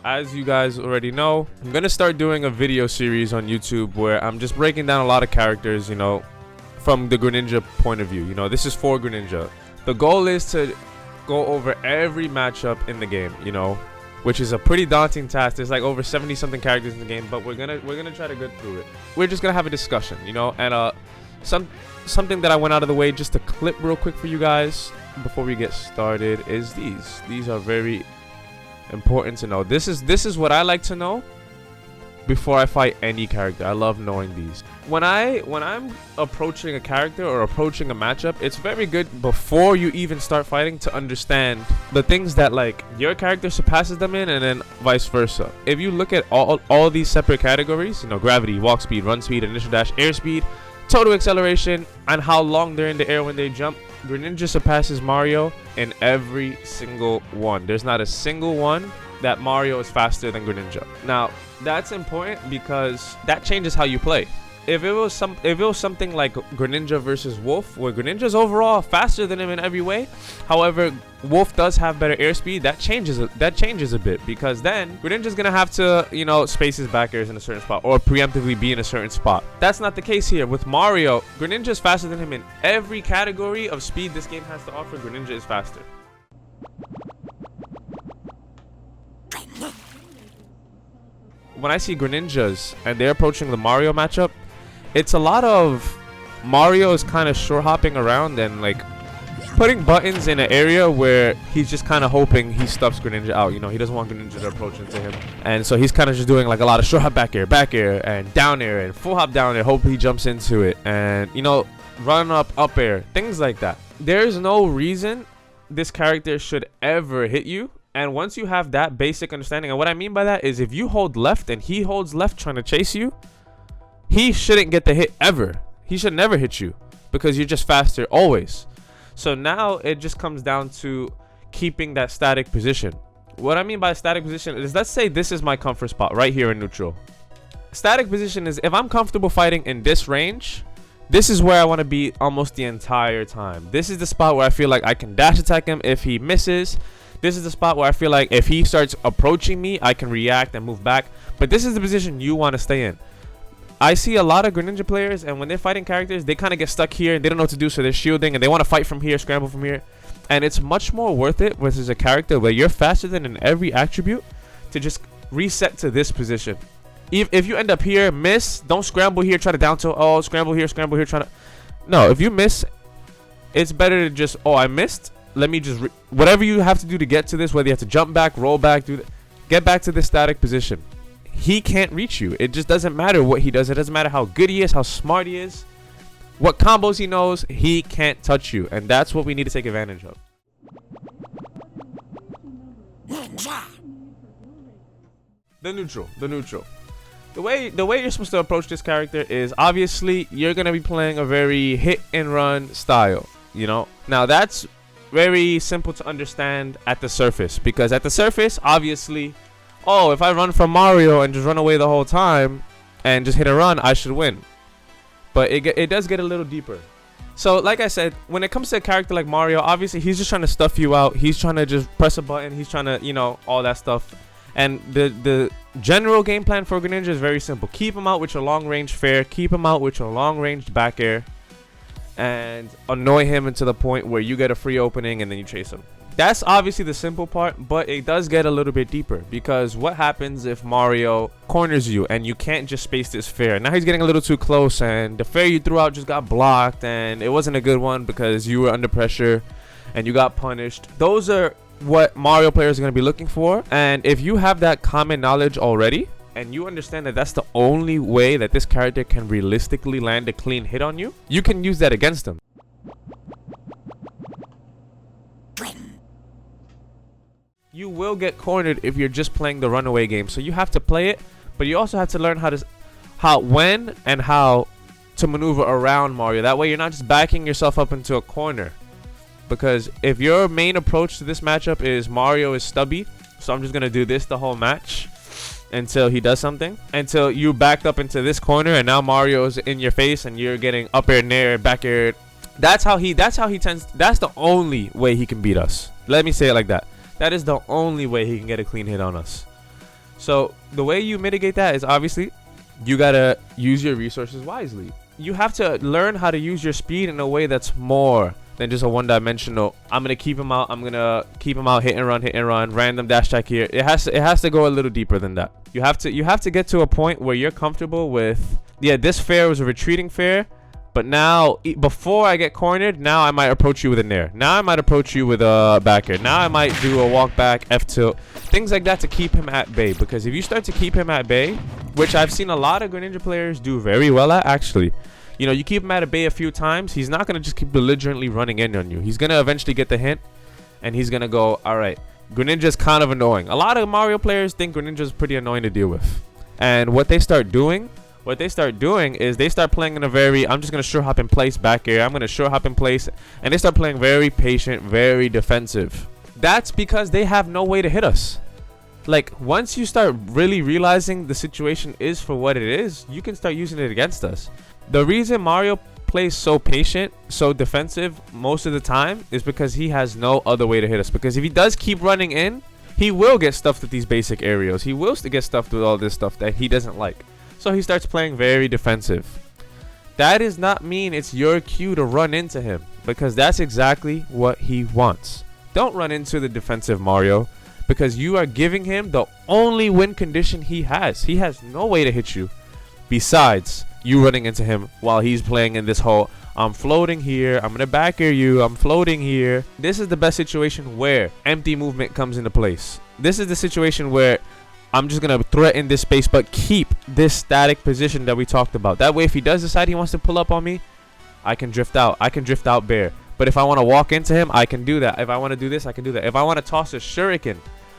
as you guys already know, I'm gonna start doing a video series on YouTube where I'm just breaking down a lot of characters, from the Greninja point of view. This is for Greninja. The goal is to go over every matchup in the game, which is a pretty daunting task. There's like over 70 something characters in the game, but we're gonna try to get through it. We're just gonna have a discussion, and something that I went out of the way just to clip real quick for you guys before we get started is these are very important to know. This is what I like to know before I fight any character. I love knowing these. When I'm approaching a character or approaching a matchup, it's very good before you even start fighting to understand the things that like your character surpasses them in, and then vice versa. If you look at all these separate categories, gravity, walk speed, run speed, initial dash, air speed, total acceleration, and how long they're in the air when they jump, Greninja surpasses Mario in every single one. There's not a single one that Mario is faster than Greninja. Now, that's important because that changes how you play. If it was something like Greninja versus Wolf, where Greninja's overall faster than him in every way, however, Wolf does have better airspeed, that changes a bit, because then Greninja's gonna have to, space his back airs in a certain spot or preemptively be in a certain spot. That's not the case here. With Mario, Greninja's faster than him in every category of speed this game has to offer. Greninja is faster. When I see Greninjas and they're approaching the Mario matchup, it's a lot of Mario's kind of short hopping around and like putting buttons in an area where he's just kind of hoping he stuffs Greninja out. He doesn't want Greninja to approach into him, and so he's kind of just doing like a lot of short hop back air, and down air, and full hop down air, hope he jumps into it, and run up air, things like that. There's no reason this character should ever hit you. And once you have that basic understanding, and what I mean by that is if you hold left and he holds left trying to chase you, he shouldn't get the hit ever. He should never hit you because you're just faster always. So now it just comes down to keeping that static position. What I mean by static position is, let's say this is my comfort spot right here in neutral. Static position is if I'm comfortable fighting in this range, this is where I want to be almost the entire time. This is the spot where I feel like I can dash attack him if he misses. This is the spot where I feel like if he starts approaching me, I can react and move back. But this is the position you want to stay in. I see a lot of Greninja players, and when they're fighting characters, they kind of get stuck here and they don't know what to do, so they're shielding and they want to fight from here, scramble from here. And it's much more worth it versus a character where you're faster than in every attribute to just reset to this position. If you end up here, miss, don't scramble here, try to down tilt, scramble here, try to... No, if you miss, it's better to just, I missed. Let me just whatever you have to do to get to this, whether you have to jump back, roll back, get back to this static position. He can't reach you. It just doesn't matter what he does. It doesn't matter how good he is, how smart he is, what combos he knows. He can't touch you, and that's what we need to take advantage of. The neutral. The way you're supposed to approach this character is obviously you're gonna be playing a very hit and run style. Now that's very simple to understand at the surface, because at the surface, obviously, if I run from Mario and just run away the whole time and just hit a run, I should win. But it does get a little deeper. So like I said, when it comes to a character like Mario, obviously he's just trying to stuff you out. He's trying to just press a button. He's trying to, all that stuff. And the general game plan for Greninja is very simple. Keep him out with your long range fair. Keep him out with your long range back air. And annoy him into the point where you get a free opening and then you chase him. That's obviously the simple part, but it does get a little bit deeper, because what happens if Mario corners you and you can't just space this fair? Now he's getting a little too close, and the fair you threw out just got blocked, and it wasn't a good one because you were under pressure and you got punished. Those are what Mario players are going to be looking for, and if you have that common knowledge already, and you understand that that's the only way that this character can realistically land a clean hit on you, you can use that against him. You will get cornered if you're just playing the runaway game, so you have to play it, but you also have to learn when and how to maneuver around Mario. That way you're not just backing yourself up into a corner, because if your main approach to this matchup is Mario is stubby, so I'm just going to do this the whole match until he does something, until you backed up into this corner and now Mario's in your face and you're getting up air, nair, back air. That's the only way he can beat us. Let me say it like that. That is the only way he can get a clean hit on us. So the way you mitigate that is obviously you gotta use your resources wisely. You have to learn how to use your speed in a way that's more than just a one-dimensional. I'm gonna keep him out. I'm gonna keep him out. Hit and run. Random dash attack here. It has to go a little deeper than that. You have to get to a point where you're comfortable with. Yeah, this fair was a retreating fair, but now before I get cornered, now I might approach you with a nair. Now I might approach you with a back air. Now I might do a walk back, F tilt, things like that to keep him at bay. Because if you start to keep him at bay, which I've seen a lot of Greninja players do very well at, actually. You know, you keep him at a bay a few times, he's not going to just keep belligerently running in on you. He's going to eventually get the hint, and he's going to go, all right, Greninja's kind of annoying. A lot of Mario players think Greninja's pretty annoying to deal with. And what they start doing is they start playing in a very, I'm just going to sure hop in place back air. I'm going to sure hop in place. And they start playing very patient, very defensive. That's because they have no way to hit us. Like, once you start really realizing the situation is for what it is, you can start using it against us. The reason Mario plays so patient, so defensive most of the time is because he has no other way to hit us. Because if he does keep running in, he will get stuffed with these basic aerials. He will get stuffed with all this stuff that he doesn't like. So he starts playing very defensive. That does not mean it's your cue to run into him, because that's exactly what he wants. Don't run into the defensive Mario, because you are giving him the only win condition he has. He has no way to hit you besides you running into him while he's playing in this whole I'm floating here, I'm gonna back air you, I'm floating here. This is the best situation where empty movement comes into place. This is the situation where I'm just gonna threaten this space but keep this static position that we talked about. That way if he does decide he wants to pull up on me, I can drift out. I can drift out bare. But if I want to walk into him, I can do that. If I want to do this, I can do that. If I want to toss a shuriken,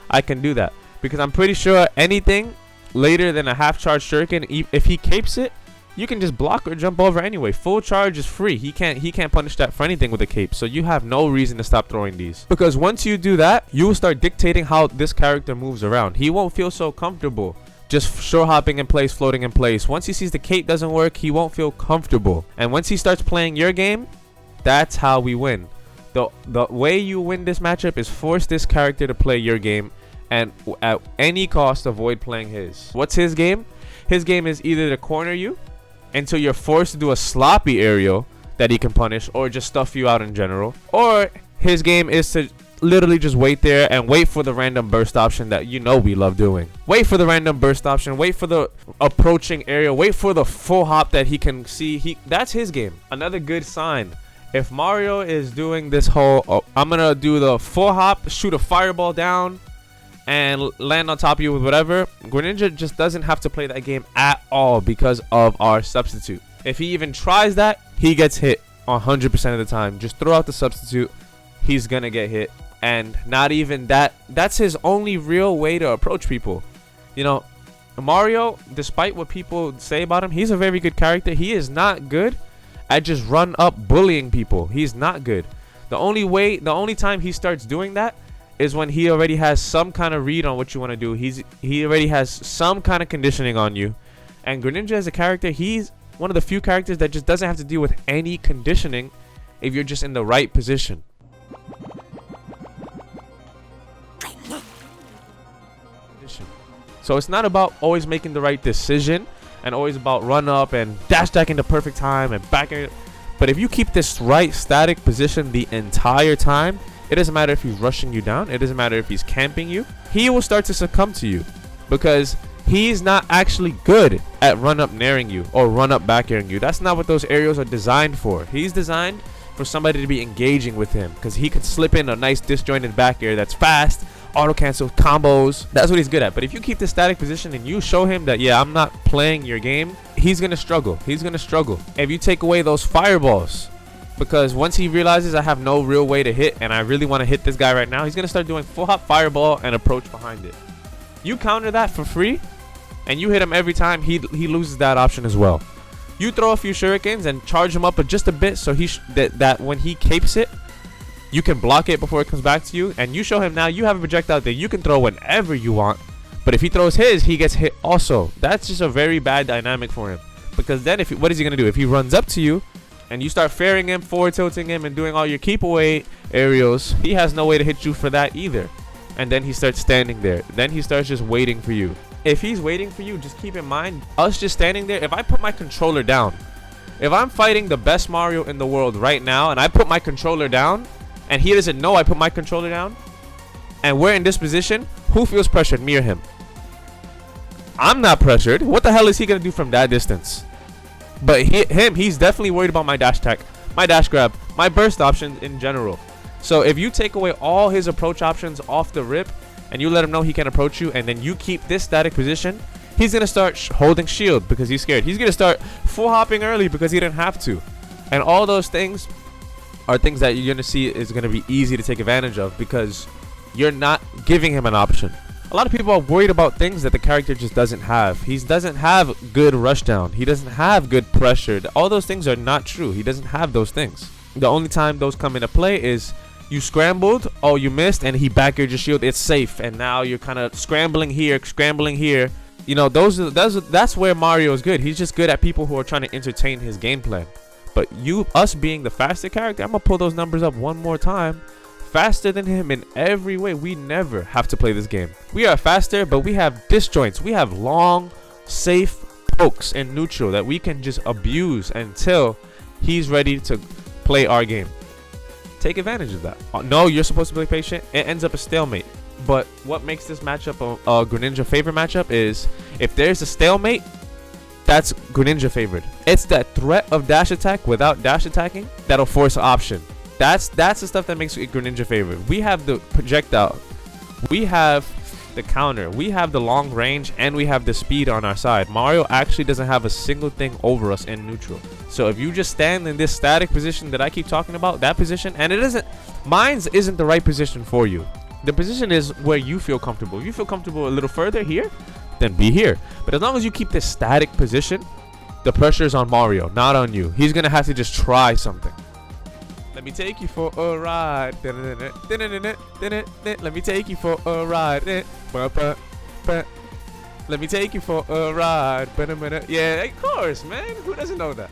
I can do that. Because I'm pretty sure anything later than a half charge shuriken, if he capes it, you can just block or jump over anyway. Full charge is free. He can't punish that for anything with a cape. So you have no reason to stop throwing these. Because once you do that, you will start dictating how this character moves around. He won't feel so comfortable just shore hopping in place, floating in place. Once he sees the cape doesn't work, he won't feel comfortable. And once he starts playing your game, that's how we win. The way you win this matchup is force this character to play your game and at any cost avoid playing his. What's his game? His game is either to corner you until you're forced to do a sloppy aerial that he can punish, or just stuff you out in general. Or his game is to literally just wait there and wait for the random burst option that you know we love doing. Wait for the random burst option, wait for the approaching aerial, wait for the full hop that he can see. That's his game. Another good sign, if Mario is doing this whole I'm gonna do the full hop, shoot a fireball down and land on top of you with whatever, Greninja just doesn't have to play that game at all because of our substitute. If he even tries that, he gets hit 100% of the time. Just throw out the substitute, he's gonna get hit. And not even that, that's his only real way to approach people. You know, Mario, despite what people say about him, he's a very good character. He is not good at just run up bullying people. He's not good. The only time he starts doing that is when he already has some kind of read on what you want to do. He already has some kind of conditioning on you. And Greninja as a character, he's one of the few characters that just doesn't have to deal with any conditioning if you're just in the right position. So it's not about always making the right decision and always about run up and dash attack in the perfect time and back in. But if you keep this right static position the entire time, it doesn't matter if he's rushing you down. It doesn't matter if he's camping you. He will start to succumb to you because he's not actually good at run up nairing you or run up back airing you. That's not what those aerials are designed for. He's designed for somebody to be engaging with him because he could slip in a nice disjointed back air that's fast, auto cancel, combos. That's what he's good at. But if you keep the static position and you show him that, yeah, I'm not playing your game, he's going to struggle. He's going to struggle. If you take away those fireballs, because once he realizes I have no real way to hit and I really want to hit this guy right now, he's going to start doing full hop fireball and approach behind it. You counter that for free and you hit him every time, he loses that option as well. You throw a few shurikens and charge him up just a bit so that when he capes it, you can block it before it comes back to you. And you show him now you have a projectile that you can throw whenever you want. But if he throws his, he gets hit also. That's just a very bad dynamic for him. Because then what is he going to do? If he runs up to you and you start fairing him, forward tilting him, and doing all your keep away aerials, he has no way to hit you for that either. And then he starts standing there. Then he starts just waiting for you. if he's waiting for you, just keep in mind, us just standing there, if I put my controller down, if I'm fighting the best Mario in the world right now and I put my controller down and he doesn't know I put my controller down and we're in this position, who feels pressured, me or him? I'm not pressured. What the hell is he going to do from that distance? But he's definitely worried about my dash attack, my dash grab, my burst options in general. So if you take away all his approach options off the rip and you let him know he can approach you and then you keep this static position, he's going to start holding shield because he's scared. He's going to start full hopping early because he didn't have to. And all those things are things that you're going to see is going to be easy to take advantage of because you're not giving him an option. A lot of people are worried about things that the character just doesn't have. He doesn't have good rushdown. He doesn't have good pressure. All those things are not true. He doesn't have those things. The only time those come into play is you scrambled, oh, you missed, and he back-aired your shield. It's safe, and now you're kind of scrambling here, scrambling here. You know, that's where Mario is good. He's just good at people who are trying to entertain his gameplay. But us being the faster character, I'm going to pull those numbers up one more time. Faster than him in every way. We never have to play this game. We are faster, but we have disjoints. We have long, safe pokes in neutral that we can just abuse until he's ready to play our game. Take advantage of that. No, you're supposed to play patient. It ends up a stalemate. But what makes this matchup a Greninja favorite matchup is if there's a stalemate, that's Greninja favored. It's that threat of dash attack without dash attacking that'll force an option. That's the stuff that makes it Greninja favorite. We have the projectile, we have the counter, we have the long range, and we have the speed on our side. Mario actually doesn't have a single thing over us in neutral. So if you just stand in this static position that I keep talking about, that position, and mine's isn't the right position for you. The position is where you feel comfortable. If you feel comfortable a little further here, then be here. But as long as you keep this static position, the pressure is on Mario, not on you. He's gonna have to just try something. Let me take you for a ride. Let me take you for a ride. Let me take you for a ride. Yeah, of course, man. Who doesn't know that?